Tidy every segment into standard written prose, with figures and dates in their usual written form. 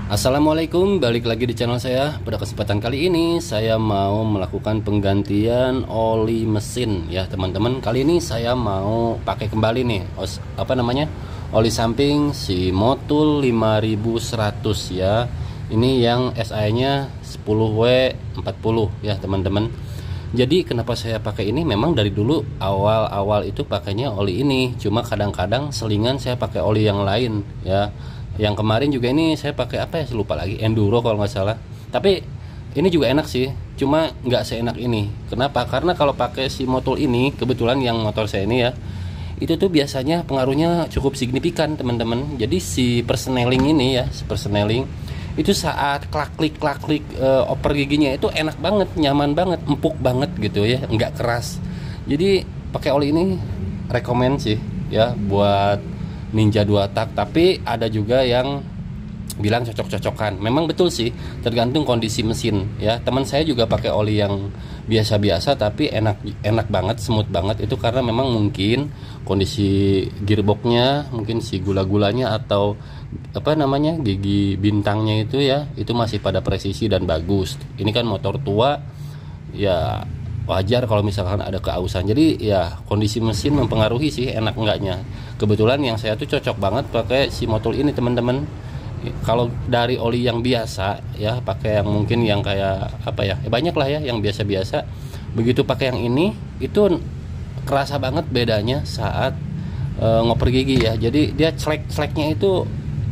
Assalamualaikum, balik lagi di channel saya. Pada kesempatan kali ini saya mau melakukan penggantian oli mesin ya teman-teman. Kali ini saya mau pakai kembali nih oli samping si Motul 5100 ya. Ini yang SI nya 10W40 ya teman-teman. Jadi kenapa saya pakai ini, memang dari dulu awal-awal itu pakainya oli ini, cuma kadang-kadang selingan saya pakai oli yang lain ya. Yang kemarin juga ini saya pakai apa ya, saya lupa lagi, Enduro kalau nggak salah. Tapi ini juga enak sih, cuma nggak seenak ini. Kenapa? Karena kalau pakai si Motul ini, kebetulan yang motor saya ini ya, itu tuh biasanya pengaruhnya cukup signifikan teman-teman. Jadi si persneling ini ya, si persneling itu saat klak-klik oper giginya itu enak banget, nyaman banget, empuk banget gitu ya, nggak keras. Jadi pakai oli ini rekomend sih ya buat Ninja 2 tak, tapi ada juga yang bilang cocok-cocokan. Memang betul sih, tergantung kondisi mesin ya. Teman saya juga pakai oli yang biasa-biasa tapi enak banget, smooth banget. Itu karena memang mungkin kondisi gearboxnya, mungkin si gula-gulanya atau gigi bintangnya itu ya, itu masih pada presisi dan bagus. Ini kan motor tua ya, wajar kalau misalkan ada keausan. Jadi ya kondisi mesin mempengaruhi sih enak enggaknya. Kebetulan yang saya tuh cocok banget pakai si Motul ini teman-teman. Kalau dari oli yang biasa ya, pakai yang mungkin yang kayak banyak lah ya yang biasa-biasa. Begitu pakai yang ini itu kerasa banget bedanya saat ngoper gigi ya. Jadi dia celeknya itu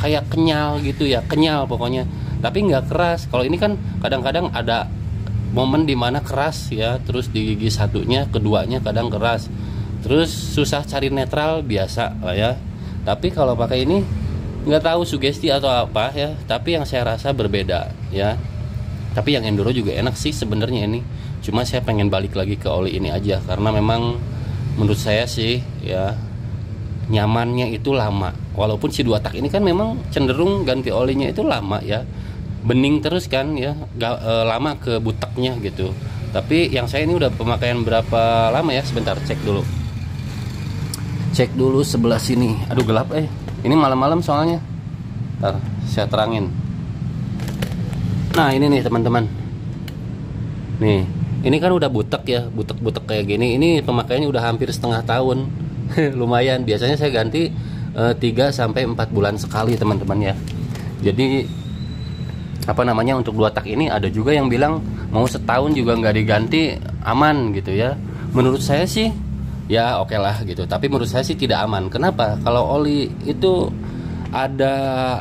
kayak kenyal gitu ya, kenyal pokoknya. Tapi nggak keras. Kalau ini kan kadang-kadang ada momen dimana keras ya, terus di gigi satunya, keduanya kadang keras, terus susah cari netral biasa lah ya. Tapi kalau pakai ini nggak tahu sugesti atau apa ya, tapi yang saya rasa berbeda ya. Tapi yang Enduro juga enak sih sebenarnya ini, cuma saya pengen balik lagi ke oli ini aja karena memang menurut saya sih ya nyamannya itu lama. Walaupun si 2 tak ini kan memang cenderung ganti olinya itu lama ya, bening terus kan ya, lama ke buteknya gitu. Tapi yang saya ini udah pemakaian berapa lama ya, sebentar cek dulu sebelah sini. Aduh gelap ini malam-malam soalnya. Ntar saya terangin. Nah ini nih teman-teman, nih ini kan udah butek ya, butek kayak gini. Ini pemakaiannya udah hampir setengah tahun. Lumayan. Biasanya saya ganti 3-4 bulan sekali teman-teman ya. Jadi untuk 2 tak ini ada juga yang bilang mau setahun juga nggak diganti aman gitu ya. Menurut saya sih ya oke lah gitu, tapi menurut saya sih tidak aman. Kenapa? Kalau oli itu ada,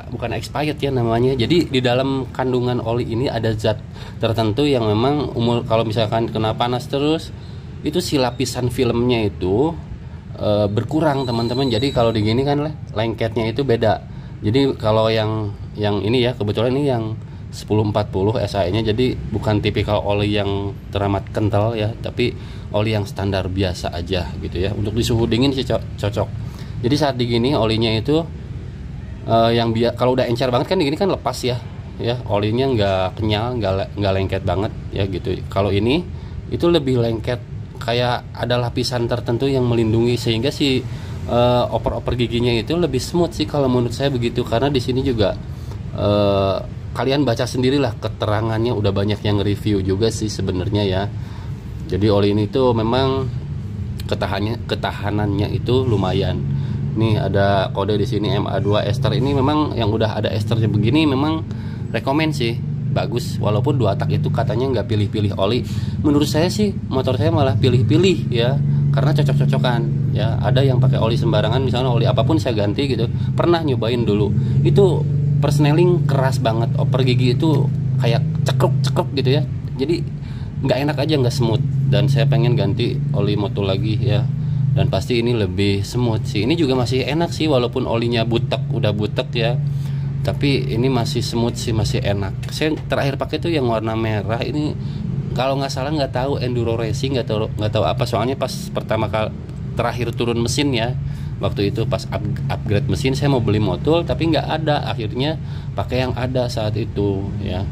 bukan expired ya namanya, jadi di dalam kandungan oli ini ada zat tertentu yang memang kalau misalkan kena panas terus itu si lapisan filmnya itu berkurang teman-teman. Jadi kalau di gini kan lengketnya itu beda. Jadi kalau yang ini ya, kebetulan ini yang 1040 SI nya, jadi bukan tipikal oli yang teramat kental ya, tapi oli yang standar biasa aja gitu ya. Untuk di suhu dingin sih cocok. Jadi saat digini olinya itu kalau udah encer banget kan digini kan lepas ya, olinya nggak kenyal, nggak lengket banget ya gitu. Kalau ini itu lebih lengket, kayak ada lapisan tertentu yang melindungi sehingga si oper giginya itu lebih smooth sih kalau menurut saya begitu. Karena di sini juga kalian baca sendirilah keterangannya, udah banyak yang review juga sih sebenarnya ya. Jadi oli ini tuh memang ketahanannya itu lumayan. Nih ada kode di sini MA2 ester. Ini memang yang udah ada esternya begini memang rekomend sih, bagus. Walaupun 2 tak itu katanya nggak pilih-pilih oli. Menurut saya sih motor saya malah pilih-pilih ya, karena cocok-cocokan ya. Ada yang pakai oli sembarangan, misalnya oli apapun saya ganti gitu. Pernah nyobain dulu, itu persneling keras banget, oper gigi itu kayak cekruk gitu ya. Jadi nggak enak aja, nggak smooth. Dan saya pengen ganti oli Motul lagi ya, dan pasti ini lebih smooth sih. Ini juga masih enak sih walaupun olinya udah butek ya, tapi ini masih smooth sih, masih enak. Saya terakhir pakai tuh yang warna merah ini, kalau nggak salah, nggak tahu Enduro Racing, nggak tahu apa. Soalnya pas pertama kali terakhir turun mesin ya, waktu itu pas upgrade mesin saya mau beli Motul tapi nggak ada. Akhirnya pakai yang ada saat itu ya,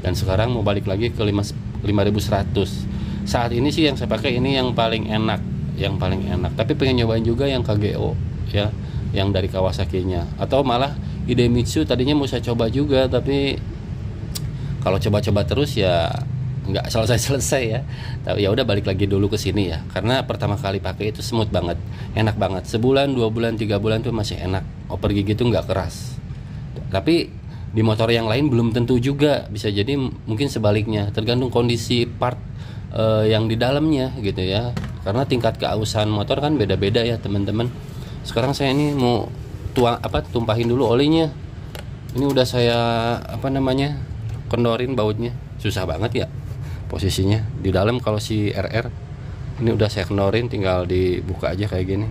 dan sekarang mau balik lagi ke 5100. Saat ini sih yang saya pakai ini yang paling enak. Tapi pengen nyobain juga yang KGO ya, yang dari Kawasaki-nya, atau malah Idemitsu tadinya mau saya coba juga, tapi kalau coba-coba terus ya nggak selesai-selesai ya. Tapi ya udah balik lagi dulu ke sini ya, karena pertama kali pakai itu smooth banget, enak banget. Sebulan, 2 bulan, 3 bulan tuh masih enak. Oper gigi tuh nggak keras. Tapi di motor yang lain belum tentu juga, bisa jadi mungkin sebaliknya, tergantung kondisi part yang di dalamnya gitu ya. Karena tingkat keausan motor kan beda-beda ya teman-teman. Sekarang saya ini mau tumpahin dulu olinya. Ini udah saya kendorin bautnya. Susah banget ya posisinya di dalam kalau si RR. Ini udah saya kendorin, tinggal dibuka aja kayak gini.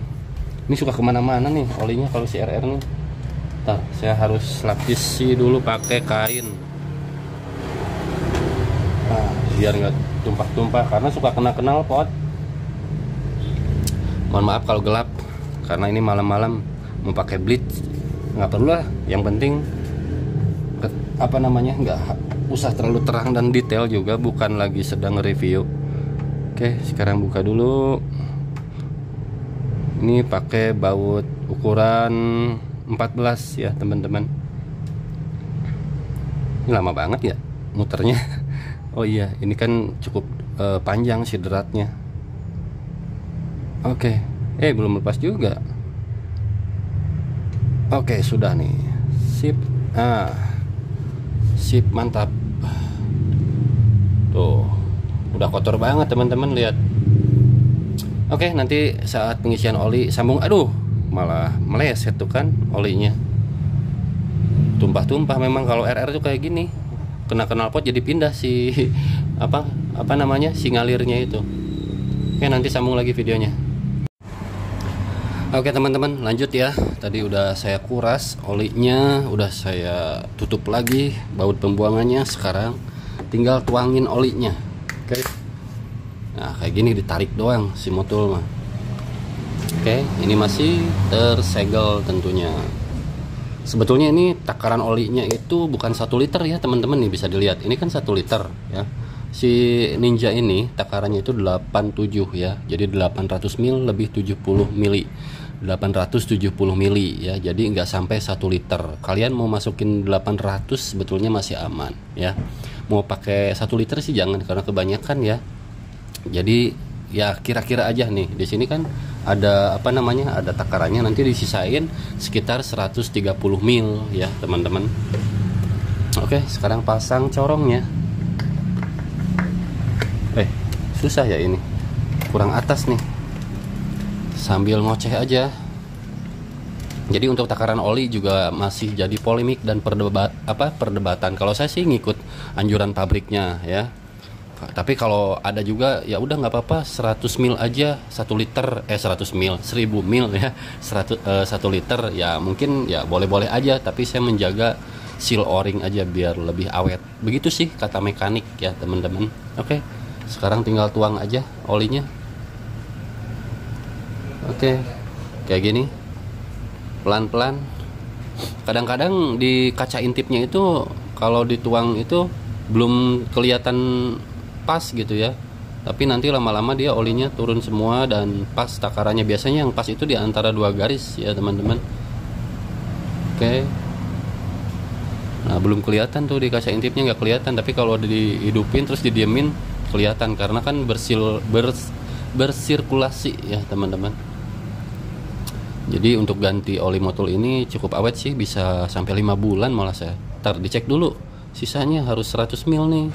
Ini suka kemana-mana nih olinya kalau si RR nih. Ntar saya harus lapisi dulu pakai kain, biar nggak tumpah-tumpah, karena suka kena knalpot. Mohon maaf kalau gelap, karena ini malam-malam mau pakai bleach. Nggak perlu lah, yang penting nggak usah terlalu terang dan detail juga, bukan lagi sedang review. Oke, sekarang buka dulu. Ini pakai baut ukuran 14 ya teman-teman. Ini lama banget ya muternya. Oh iya, ini kan cukup panjang si deratnya. Oke, belum lepas juga. Oke, sudah nih. Sip. Sip, mantap. Tuh, udah kotor banget teman-teman, lihat. Oke, nanti saat pengisian oli sambung. Aduh, malah meleset tuh kan olinya. Tumpah-tumpah memang kalau RR tuh kayak gini. Kena knalpot jadi pindah si si ngalirnya itu. Oke, nanti sambung lagi videonya. Oke teman-teman, lanjut ya. Tadi udah saya kuras olinya, udah saya tutup lagi baut pembuangannya. Sekarang tinggal tuangin olinya. Oke. Nah, kayak gini ditarik doang si motul mah. Oke, ini masih tersegel tentunya. Sebetulnya ini takaran olinya itu bukan 1 liter ya teman-teman, nih bisa dilihat. Ini kan 1 liter ya. Si Ninja ini takarannya itu 87 ya. Jadi 800 ml lebih 70 mili. 870 mili ya. Jadi nggak sampai 1 liter. Kalian mau masukin 800 sebetulnya masih aman ya. Mau pakai 1 liter sih jangan, karena kebanyakan ya. Jadi ya kira-kira aja nih. Di sini kan ada ada takarannya, nanti disisain sekitar 130 mil ya teman-teman. Oke, sekarang pasang corongnya. Susah ya ini, kurang atas nih, sambil ngoceh aja. Jadi untuk takaran oli juga masih jadi polemik dan perdebatan. Kalau saya sih ngikut anjuran pabriknya ya. Tapi kalau ada juga ya udah nggak apa-apa, 100 mil aja 1 liter 100 mil 1000 mil ya 1 liter ya, mungkin ya boleh-boleh aja, tapi saya menjaga seal o-ring aja biar lebih awet. Begitu sih kata mekanik ya teman-teman. Oke, sekarang tinggal tuang aja olinya. Oke, kayak gini pelan-pelan. Kadang-kadang di kaca intipnya itu kalau dituang itu belum kelihatan pas gitu ya, tapi nanti lama-lama dia olinya turun semua dan pas takarannya. Biasanya yang pas itu di antara 2 garis ya teman-teman. Oke, nah belum kelihatan tuh di kaca intipnya, nggak kelihatan, tapi kalau dihidupin terus didiemin kelihatan, karena kan bersirkulasi ya teman-teman. Jadi untuk ganti oli motul ini cukup awet sih, bisa sampai 5 bulan malah saya. Ntar dicek dulu, sisanya harus 100 mil nih.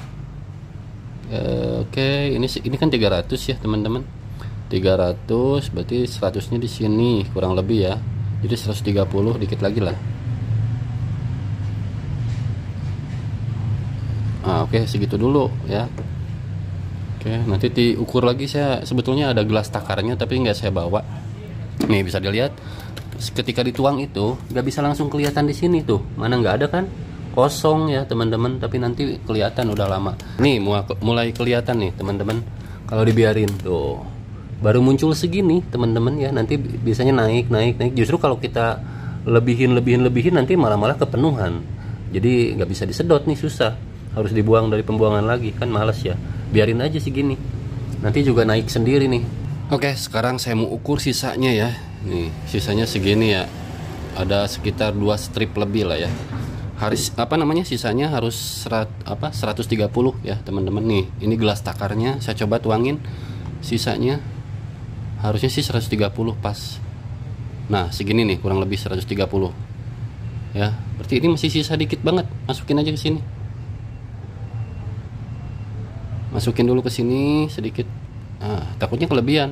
Oke, ini kan 300 ya teman-teman. 300 berarti 100-nya di sini kurang lebih ya. Jadi 130 dikit lagi lah. Oke, segitu dulu ya. Oke, nanti diukur lagi. Saya sebetulnya ada gelas takarnya tapi nggak saya bawa. Nih bisa dilihat, ketika dituang itu nggak bisa langsung kelihatan di sini tuh. Mana nggak ada kan? Kosong ya teman-teman, tapi nanti kelihatan udah lama. Nih mulai kelihatan nih teman-teman. Kalau dibiarin tuh baru muncul segini teman-teman ya. Nanti biasanya naik. Justru kalau kita lebihin nanti malah kepenuhan. Jadi nggak bisa disedot nih, susah. Harus dibuang dari pembuangan lagi, kan males ya. Biarin aja segini. Nanti juga naik sendiri nih. Oke, sekarang saya mau ukur sisanya ya. Nih sisanya segini ya. ada sekitar 2 strip lebih lah ya. Harus sisanya harus 130 ya teman-teman. Nih ini gelas takarnya saya coba tuangin, sisanya harusnya sih 130 pas. Nah segini nih, kurang lebih 130 ya. Berarti ini masih sisa dikit banget. Masukin aja ke sini, masukin dulu ke sini sedikit. Takutnya kelebihan.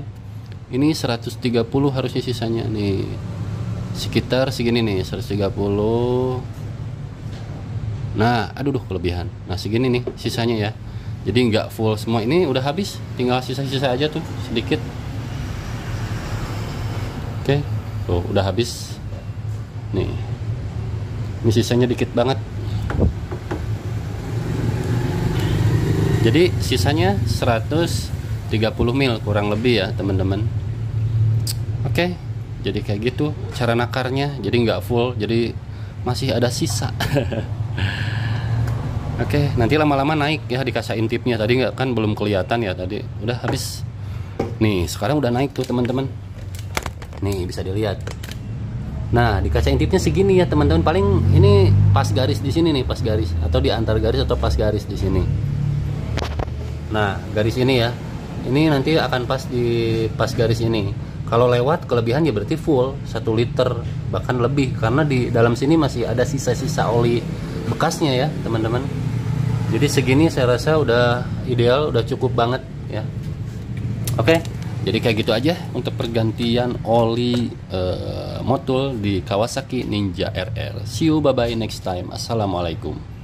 Ini 130 harusnya sisanya nih, sekitar segini nih, 130. Nah aduh kelebihan. Nah segini nih sisanya ya, jadi nggak full semua. Ini udah habis, tinggal sisa-sisa aja tuh sedikit. Oke, tuh udah habis nih. Ini sisanya dikit banget, jadi sisanya 130 ml kurang lebih ya teman-teman. Oke, jadi kayak gitu cara nakarnya. Jadi nggak full, jadi masih ada sisa. Oke, nanti lama-lama naik ya di kaca intipnya. Tadi nggak, kan belum kelihatan ya, tadi udah habis. Nih sekarang udah naik tuh teman-teman. Nih bisa dilihat. Nah di kaca intipnya segini ya teman-teman. Paling ini pas garis di sini nih, pas garis atau di antar garis atau pas garis di sini. Nah garis ini ya, ini nanti akan pas di pas garis ini. Kalau lewat kelebihan ya berarti full 1 liter bahkan lebih, karena di dalam sini masih ada sisa-sisa oli bekasnya ya teman-teman. Jadi segini saya rasa udah ideal, udah cukup banget ya. Oke, jadi kayak gitu aja untuk pergantian oli motul di Kawasaki Ninja RR. See you, bye bye next time. Assalamualaikum.